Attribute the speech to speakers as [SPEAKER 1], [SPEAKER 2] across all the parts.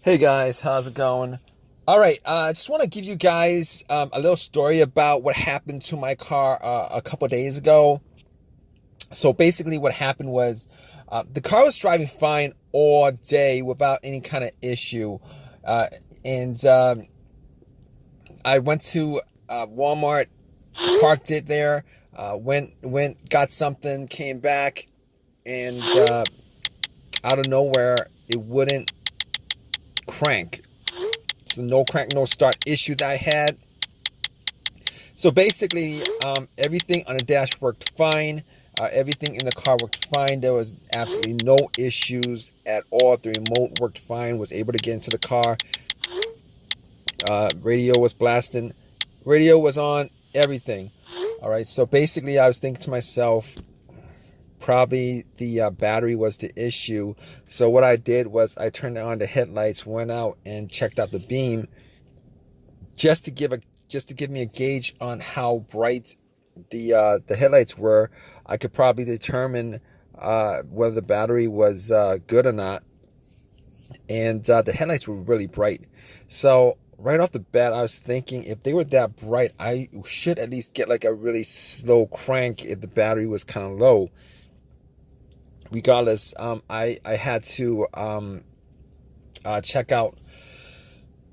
[SPEAKER 1] Hey guys, how's it going? All right, I just want to give you guys a little story about what happened to my car a couple days ago. So basically, what happened was the car was driving fine all day without any kind of issue, uh, and I went to Walmart, parked it there, got something, came back, and out of nowhere, it wouldn't crank. So no crank, no start issue that I had. So basically, everything on the dash worked fine. Everything in the car worked fine. There was absolutely no issues at all. The remote worked fine. Was able to get into the car. Radio was blasting. Radio was on. Everything. All right. So basically, I was thinking to myself, probably the battery was the issue. So what I did was I turned on the headlights, went out and checked out the beam, just to give me a gauge on how bright the headlights were. I could probably determine whether the battery was good or not. And the headlights were really bright. So right off the bat, I was thinking if they were that bright, I should at least get like a really slow crank if the battery was kind of low. Regardless, I had to check out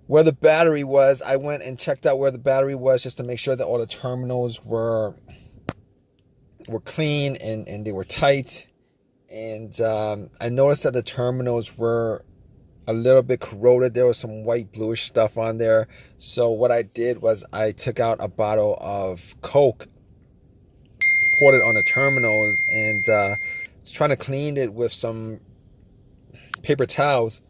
[SPEAKER 1] where the battery was. I went and checked out where the battery was just to make sure that all the terminals were clean and they were tight. And I noticed that the terminals were a little bit corroded. There was some white bluish stuff on there. So what I did was I took out a bottle of Coke, poured it on the terminals, and was trying to clean it with some paper towels,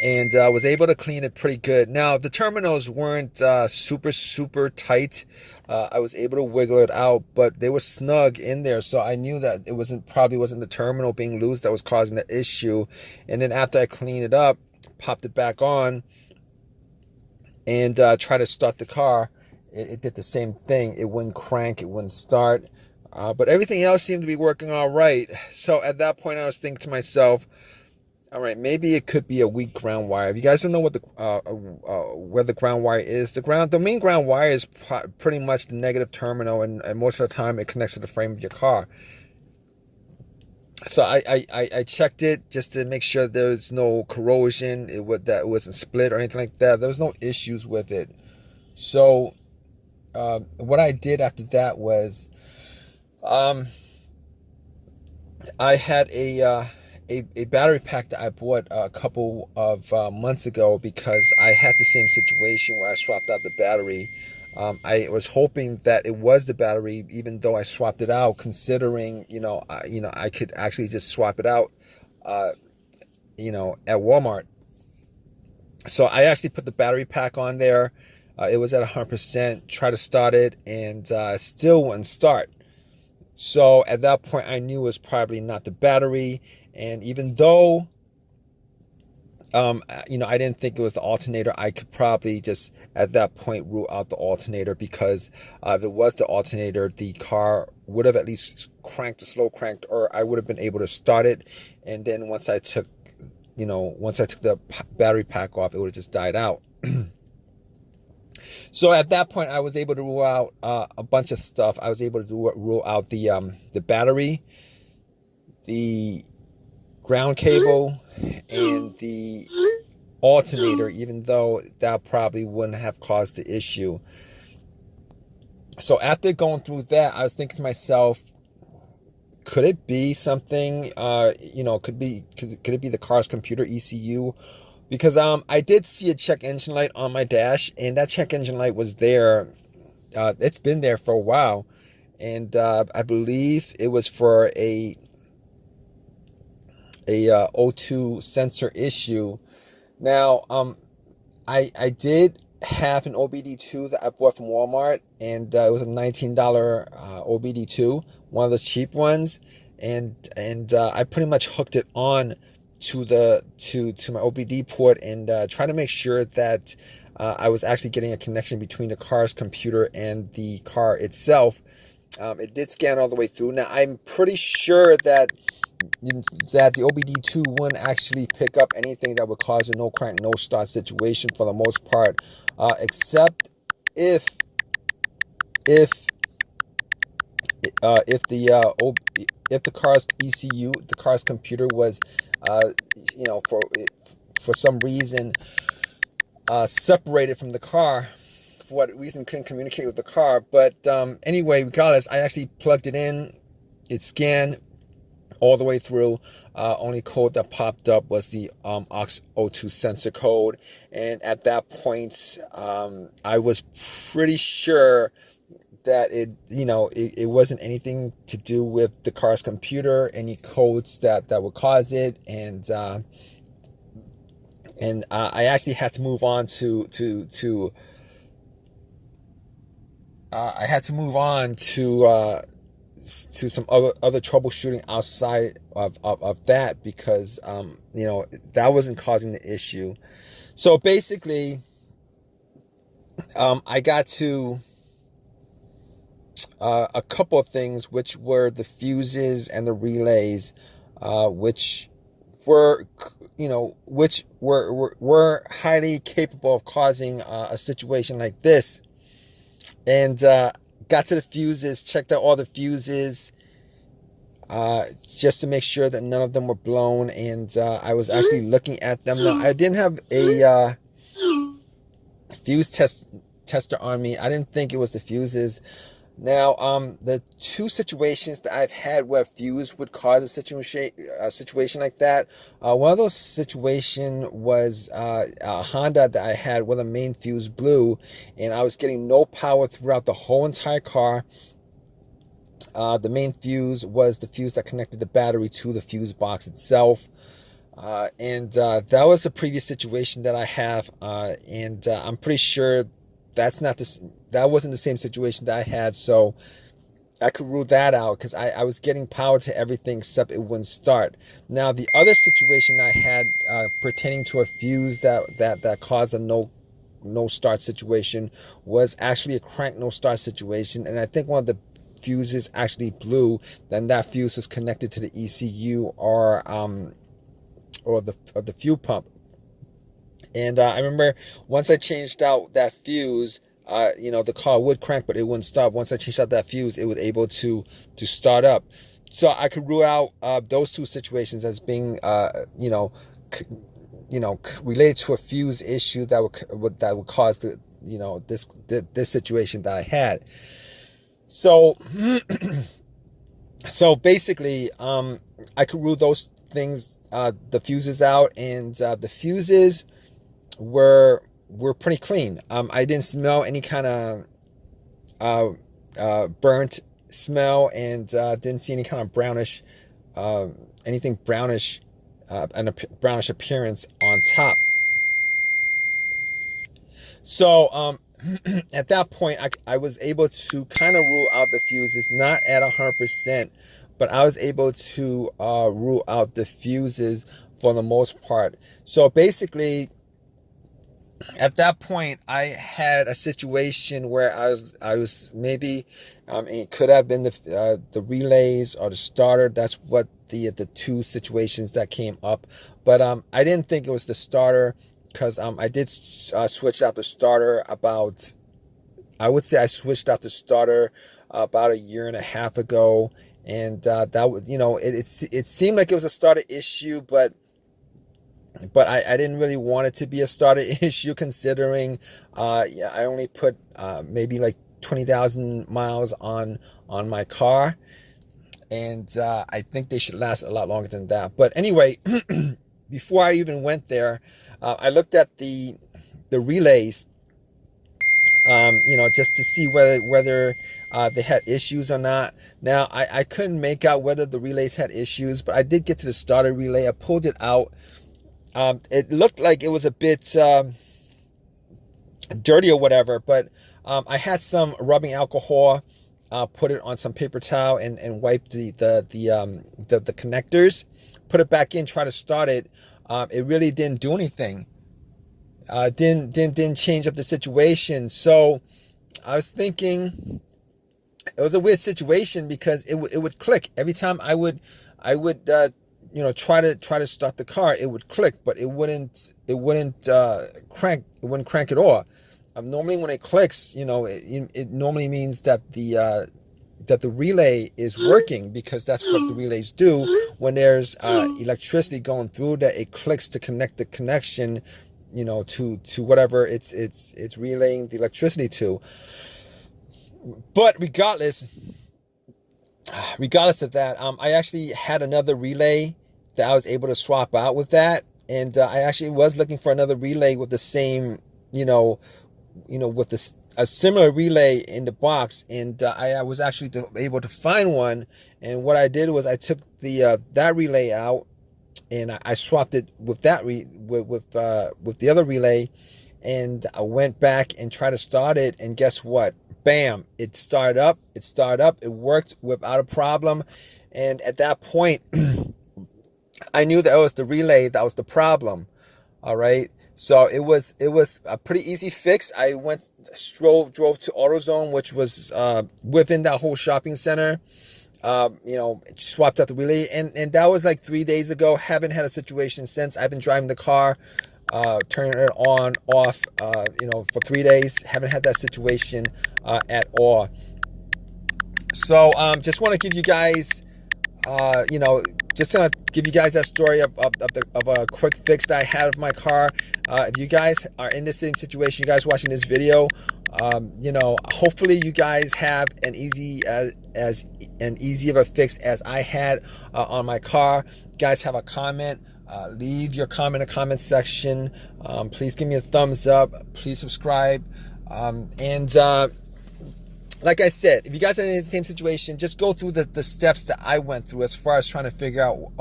[SPEAKER 1] and was able to clean it pretty good. Now the terminals weren't super tight. I was able to wiggle it out, but they were snug in there, so I knew that it probably wasn't the terminal being loose that was causing the issue. And then after I cleaned it up, popped it back on, and tried to start the car, it did the same thing. It wouldn't crank, it wouldn't start, but everything else seemed to be working all right. So at that point I was thinking to myself, all right, maybe it could be a weak ground wire. If you guys don't know what where the ground wire is, the main ground wire is pretty much the negative terminal, and most of the time it connects to the frame of your car. So I checked it just to make sure there's no corrosion, that it wasn't split or anything like that. There was no issues with it. So what I did after that was I had a battery pack that I bought a couple of months ago, because I had the same situation where I swapped out the battery. I was hoping that it was the battery, even though I swapped it out, considering I could actually just swap it out, at Walmart. So I actually put the battery pack on there. It was at 100%. Tried to start it, and still wouldn't start. So at that point, I knew it was probably not the battery. And even though, I didn't think it was the alternator, I could probably just at that point rule out the alternator, because if it was the alternator, the car would have at least slow cranked, or I would have been able to start it. And then once I took the battery pack off, it would have just died out. So at that point, I was able to rule out a bunch of stuff. I was able to rule out the battery, the ground cable, and the alternator, even though that probably wouldn't have caused the issue. So after going through that, I was thinking to myself, could it be something? Could it be the car's computer ECU? Because I did see a check engine light on my dash, and that check engine light was there. It's been there for a while, and I believe it was for a O2 sensor issue. Now, I did have an OBD2 that I bought from Walmart, and it was a $19 OBD2, one of the cheap ones, and I pretty much hooked it on to my OBD port, and try to make sure that I was actually getting a connection between the car's computer and the car itself. It did scan all the way through. Now I'm pretty sure that that the OBD2 wouldn't actually pick up anything that would cause a no crank, no start situation for the most part, except if if if the if the car's ECU, the car's computer was, for some reason separated from the car. For what reason couldn't communicate with the car. But anyway, regardless, I actually plugged it in. It scanned all the way through. Only code that popped up was the aux02 sensor code, and at that point, I was pretty sure that it wasn't anything to do with the car's computer, any codes that would cause it, and I actually had to move on to I had to move on to some other troubleshooting outside of that, because that wasn't causing the issue. So basically, I got to a couple of things, which were the fuses and the relays, which were highly capable of causing a situation like this. And got to the fuses, checked out all the fuses, just to make sure that none of them were blown. And I was actually looking at them. Now, I didn't have a fuse tester on me. I didn't think it was the fuses. Now, the two situations that I've had where fuse would cause a situation like that, one of those situations was a Honda that I had where the main fuse blew, and I was getting no power throughout the whole entire car. The main fuse was the fuse that connected the battery to the fuse box itself. And that was the previous situation that I have, and I'm pretty sure that wasn't the same situation that I had, so I could rule that out, because I was getting power to everything except it wouldn't start. Now, the other situation I had pertaining to a fuse that caused a no start situation was actually a crank no start situation, and I think one of the fuses actually blew. Then that fuse was connected to the ECU or the fuel pump. And I remember once I changed out that fuse, the car would crank, but it wouldn't stop. Once I changed out that fuse, it was able to start up. So I could rule out those two situations as being, related to a fuse issue that would cause this situation that I had. So, so basically, I could rule those things, the fuses out, and the fuses were pretty clean. I didn't smell any kind of burnt smell, and didn't see any kind of brownish, anything brownish, and a brownish appearance on top. So at that point, I was able to kind of rule out the fuses, not at 100%, but I was able to rule out the fuses for the most part. So basically, at that point, I had a situation where I was maybe, it could have been the relays or the starter. That's what the two situations that came up. But I didn't think it was the starter, because I did switch out the starter about, I would say I switched out the starter about a year and a half ago, and that was, it seemed like it was a starter issue, but I didn't really want it to be a starter issue, considering I only put maybe like 20,000 miles on my car, and I think they should last a lot longer than that. But anyway, before I even went there, I looked at the relays, just to see whether they had issues or not. Now, I couldn't make out whether the relays had issues, but I did get to the starter relay. I pulled it out. It looked like it was a bit dirty or whatever, but I had some rubbing alcohol, put it on some paper towel, and wiped the connectors, put it back in, try to start it. It really didn't do anything. Didn't change up the situation. So I was thinking it was a weird situation, because it would click every time I would I would try to start the car. It would click, but it wouldn't crank. It wouldn't crank at all. Normally when it clicks, it normally means that the relay is working, because that's what the relays do when there's electricity going through, that it clicks to connect the connection, to whatever it's relaying the electricity to. But regardless of that, I actually had another relay that I was able to swap out with that, and I actually was looking for another relay with the same, with a similar relay in the box, and I was actually able to find one. And what I did was I took that relay out, and I swapped it with with the other relay, and I went back and tried to start it, and guess what? Bam! It started up. It worked without a problem, and at that point, I knew that it was the relay that was the problem. All right. So it was a pretty easy fix. I drove to AutoZone, which was within that whole shopping center. Swapped out the relay, and that was like 3 days ago. Haven't had a situation since. I've been driving the car, turning it on, off, for 3 days. Haven't had that situation at all. So just want to give you guys, just gonna give you guys that story of a quick fix that I had of my car. If you guys are in the same situation, you guys watching this video, hopefully you guys have as easy of a fix as I had on my car. You guys have a comment, leave your comment in the comment section. Please give me a thumbs up. Please subscribe. Like I said, if you guys are in the same situation, just go through the steps that I went through as far as trying to figure out,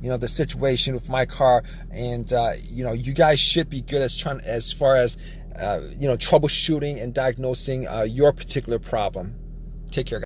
[SPEAKER 1] the situation with my car. And, you guys should be good as far as troubleshooting and diagnosing your particular problem. Take care, guys.